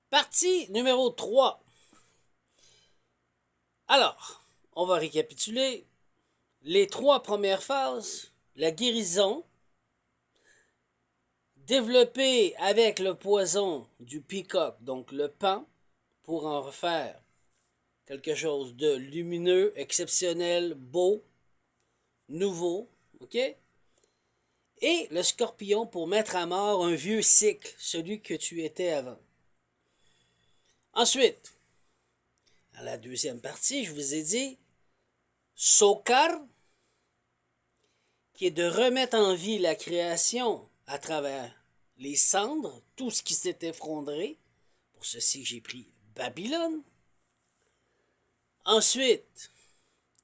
Partie numéro 3. Alors, on va récapituler les 3 premières phases. La guérison, développée avec le poison du peacock, donc le pan, pour en refaire quelque chose de lumineux, exceptionnel, beau, nouveau, ok? Et le scorpion pour mettre à mort un vieux cycle, celui que tu étais avant. Ensuite, à la deuxième partie, je vous ai dit Sokar, qui est de remettre en vie la création à travers les cendres, tout ce qui s'est effondré. Pour ceci, j'ai pris Babylone. Ensuite,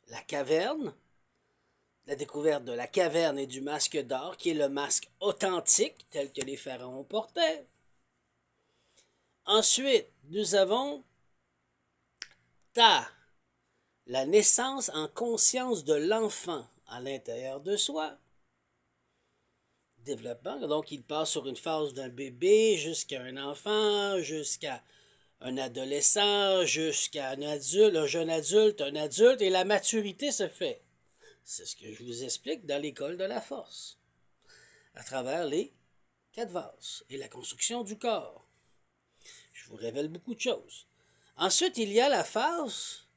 la caverne, la découverte de la caverne et du masque d'or, qui est le masque authentique, tel que les pharaons portaient. Ensuite, nous avons Ta, la naissance en conscience de l'enfant à l'intérieur de soi. Développement, donc il passe sur une phase d'un bébé jusqu'à un enfant, jusqu'à un adolescent, jusqu'à un jeune adulte, un adulte, et la maturité se fait. C'est ce que je vous explique dans l'école de la force, à travers les 4 vases et la construction du corps. Je vous révèle beaucoup de choses. Ensuite, il y a la phase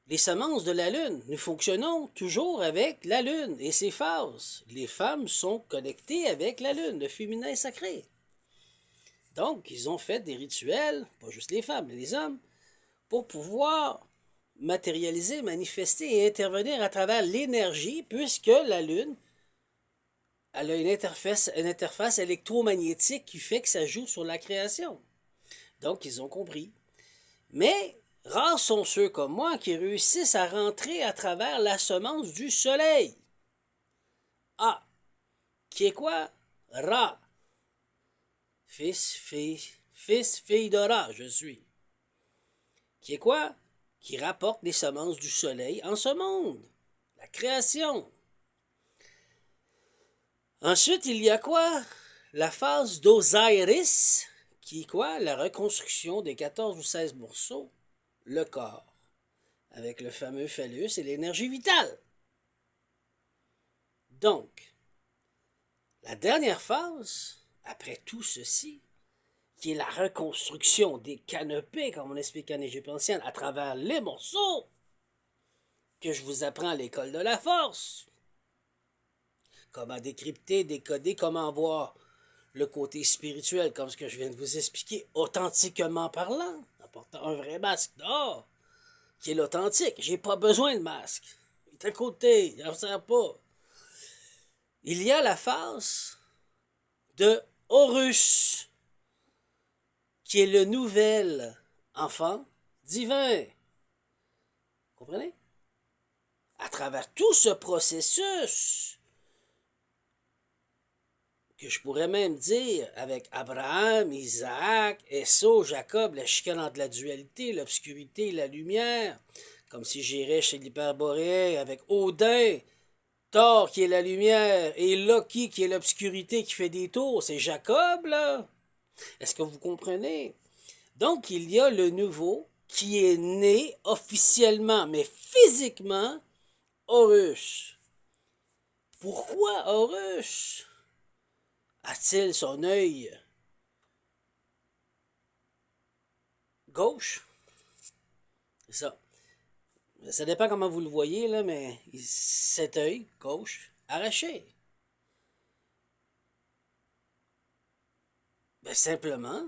les semences de la Lune. Nous fonctionnons toujours avec la Lune et ses phases. Les femmes sont connectées avec la Lune, le féminin sacré. Donc, ils ont fait des rituels, pas juste les femmes, mais les hommes, pour pouvoir matérialiser, manifester et intervenir à travers l'énergie, puisque la Lune, elle a une interface électromagnétique qui fait que ça joue sur la création. Donc, ils ont compris. Mais rares sont ceux comme moi qui réussissent à rentrer à travers la semence du soleil. Ah, qui est quoi? Ra. Fille de Ra, je suis. Qui est quoi? Qui rapporte les semences du soleil en ce monde. La création. Ensuite, il y a quoi? La phase d'Osiris, qui est quoi? La reconstruction des 14 ou 16 morceaux. Le corps. Avec le fameux phallus et l'énergie vitale. Donc, la dernière phase, après tout ceci, qui est la reconstruction des canopées, comme on explique en Égypte ancienne, à travers les morceaux que je vous apprends à l'école de la force. Comment décrypter, décoder, comment voir le côté spirituel, comme ce que je viens de vous expliquer, authentiquement parlant, en portant un vrai masque d'or, qui est l'authentique. J'ai pas besoin de masque. Il est à côté, il n'en sert pas. Il y a la phase de Horus, qui est le nouvel enfant divin. Vous comprenez? À travers tout ce processus, que je pourrais même dire avec Abraham, Isaac, Esau, Jacob, la chicane entre la dualité, l'obscurité, la lumière, comme si j'irais chez l'hyperboréen avec Odin, Thor qui est la lumière et Loki qui est l'obscurité qui fait des tours, c'est Jacob là? Est-ce que vous comprenez? Donc il y a le nouveau qui est né officiellement, mais physiquement, Horus. Pourquoi Horus a-t-il son œil gauche? C'est ça. Ça dépend comment vous le voyez, là, mais cet œil gauche arraché. Ben, simplement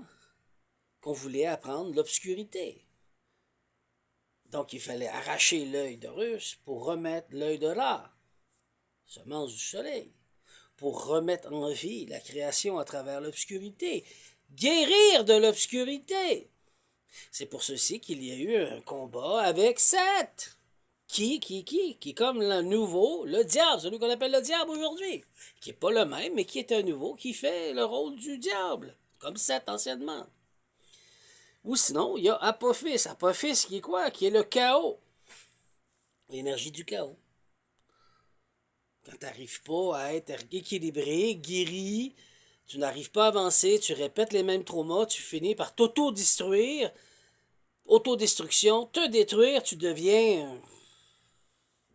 qu'on voulait apprendre l'obscurité. Donc il fallait arracher l'œil d'Horus pour remettre l'œil de Ra, semence du soleil, pour remettre en vie la création à travers l'obscurité, guérir de l'obscurité. C'est pour ceci qu'il y a eu un combat avec Seth. Qui est comme le nouveau, le diable, celui qu'on appelle le diable aujourd'hui. Qui n'est pas le même, mais qui est un nouveau, qui fait le rôle du diable, comme Seth anciennement. Ou sinon, il y a Apophis. Apophis qui est quoi? Qui est le chaos. L'énergie du chaos. Quand tu n'arrives pas à être équilibré, guéri, Tu n'arrives pas à avancer, tu répètes les mêmes traumas, tu finis par t'auto-destruire, autodestruction, te détruire, tu deviens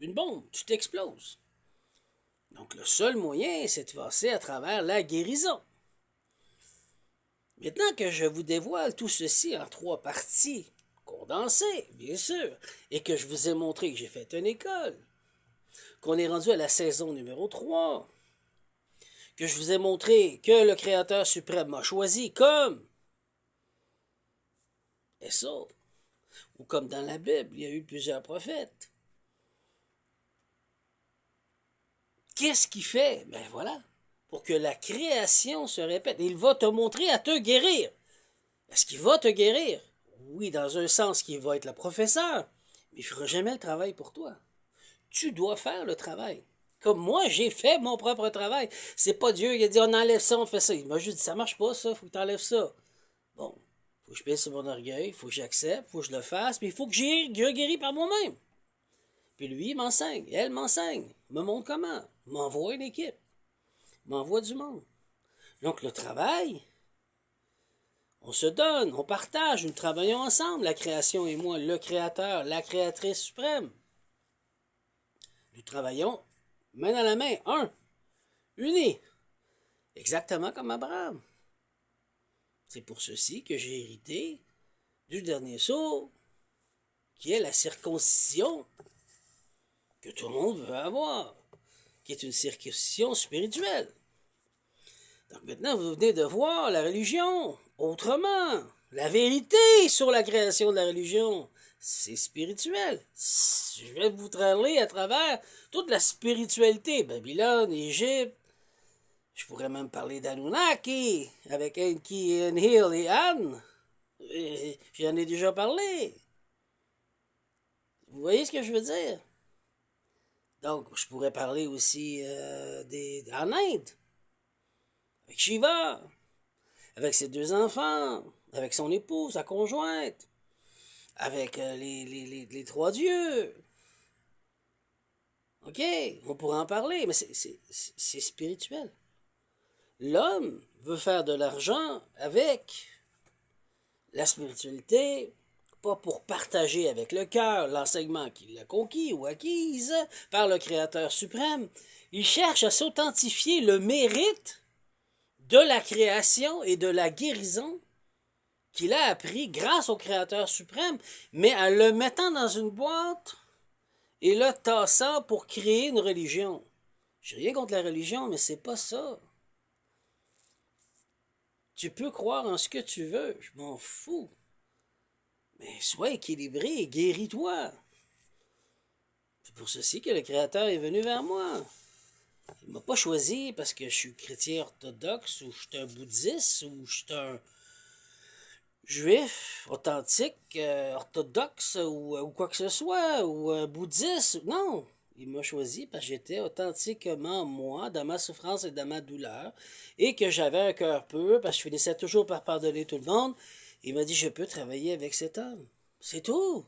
une bombe, tu t'exploses. Donc le seul moyen, c'est de passer à travers la guérison. Maintenant que je vous dévoile tout ceci en 3 parties, condensées, bien sûr, et que je vous ai montré que j'ai fait une école, qu'on est rendu à la saison numéro 3, que je vous ai montré que le Créateur suprême m'a choisi comme Esau, ou comme dans la Bible, il y a eu plusieurs prophètes. Qu'est-ce qu'il fait? Ben voilà, pour que la création se répète. Il va te montrer à te guérir. Est-ce qu'il va te guérir? Oui, dans un sens qu'il va être le professeur, mais il ne fera jamais le travail pour toi. Tu dois faire le travail. Comme moi, j'ai fait mon propre travail. C'est pas Dieu qui a dit on enlève ça, on fait ça. Il m'a juste dit ça marche pas ça, faut que tu enlèves ça. Bon, faut que je pèse sur mon orgueil, il faut que j'accepte, il faut que je le fasse, mais il faut que je guéris par moi-même. Puis lui, il m'enseigne, elle m'enseigne, me montre comment, m'envoie une équipe, m'envoie du monde. Donc le travail, on se donne, on partage, nous travaillons ensemble, la création et moi, le créateur, la créatrice suprême. Nous travaillons main dans la main, unis, exactement comme Abraham. C'est pour ceci que j'ai hérité du dernier sceau, qui est la circoncision que tout le monde veut avoir, qui est une circoncision spirituelle. Donc maintenant, vous venez de voir la religion autrement. La vérité sur la création de la religion, c'est spirituel. Je vais vous traîner à travers toute la spiritualité. Babylone, Égypte. Je pourrais même parler d'Anunnaki avec Enki, Enlil et Anne. J'en ai déjà parlé. Vous voyez ce que je veux dire? Donc, je pourrais parler aussi en Inde, avec Shiva, avec ses 2 enfants, avec son épouse, sa conjointe, avec les 3 dieux. OK, on pourrait en parler, mais c'est spirituel. L'homme veut faire de l'argent avec la spiritualité, pas pour partager avec le cœur l'enseignement qu'il a conquis ou acquise par le Créateur suprême. Il cherche à s'authentifier le mérite de la création et de la guérison qu'il a appris grâce au Créateur suprême, mais en le mettant dans une boîte et le tassant pour créer une religion. J'ai rien contre la religion, mais c'est pas ça. Tu peux croire en ce que tu veux, je m'en fous. Mais sois équilibré et guéris-toi. C'est pour ceci que le Créateur est venu vers moi. Il ne m'a pas choisi parce que je suis chrétien orthodoxe ou je suis un bouddhiste ou je suis un juif authentique, orthodoxe ou quoi que ce soit, ou un bouddhiste. Non, il m'a choisi parce que j'étais authentiquement moi, dans ma souffrance et dans ma douleur, et que j'avais un cœur pur parce que je finissais toujours par pardonner tout le monde. Il m'a dit, je peux travailler avec cet homme. C'est tout.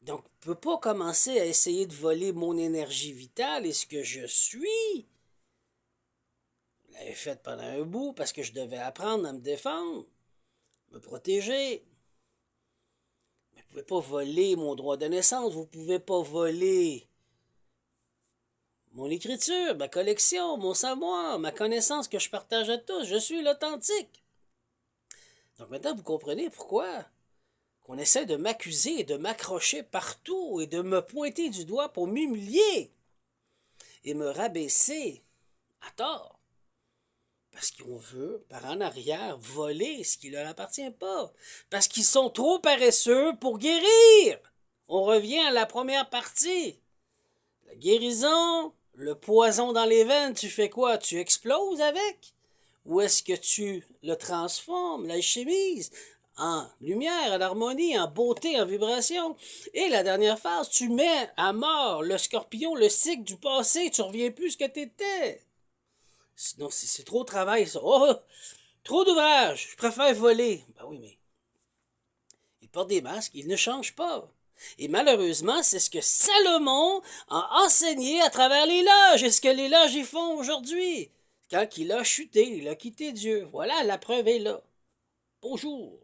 Donc, je ne peux pas commencer à essayer de voler mon énergie vitale et ce que je suis. Je l'avais fait pendant un bout parce que je devais apprendre à me défendre, me protéger. Mais vous ne pouvez pas voler mon droit de naissance, vous ne pouvez pas voler mon écriture, ma collection, mon savoir, ma connaissance que je partage à tous. Je suis l'authentique. Donc maintenant, vous comprenez pourquoi qu'on essaie de m'accuser et de m'accrocher partout et de me pointer du doigt pour m'humilier et me rabaisser à tort. Parce qu'on veut, par en arrière, voler ce qui ne leur appartient pas. Parce qu'ils sont trop paresseux pour guérir. On revient à la première partie. La guérison, le poison dans les veines, tu fais quoi? Tu exploses avec? Ou est-ce que tu le transformes, l'alchimise, en lumière, en harmonie, en beauté, en vibration? Et la dernière phase, tu mets à mort le scorpion, le cycle du passé, tu ne reviens plus ce que tu étais. Sinon, c'est trop de travail, ça. Oh, trop d'ouvrage, je préfère voler. Ben oui, mais ils portent des masques, ils ne changent pas. Et malheureusement, c'est ce que Salomon a enseigné à travers les loges et ce que les loges y font aujourd'hui. quand il a chuté, il a quitté Dieu. Voilà, la preuve est là. Bonjour.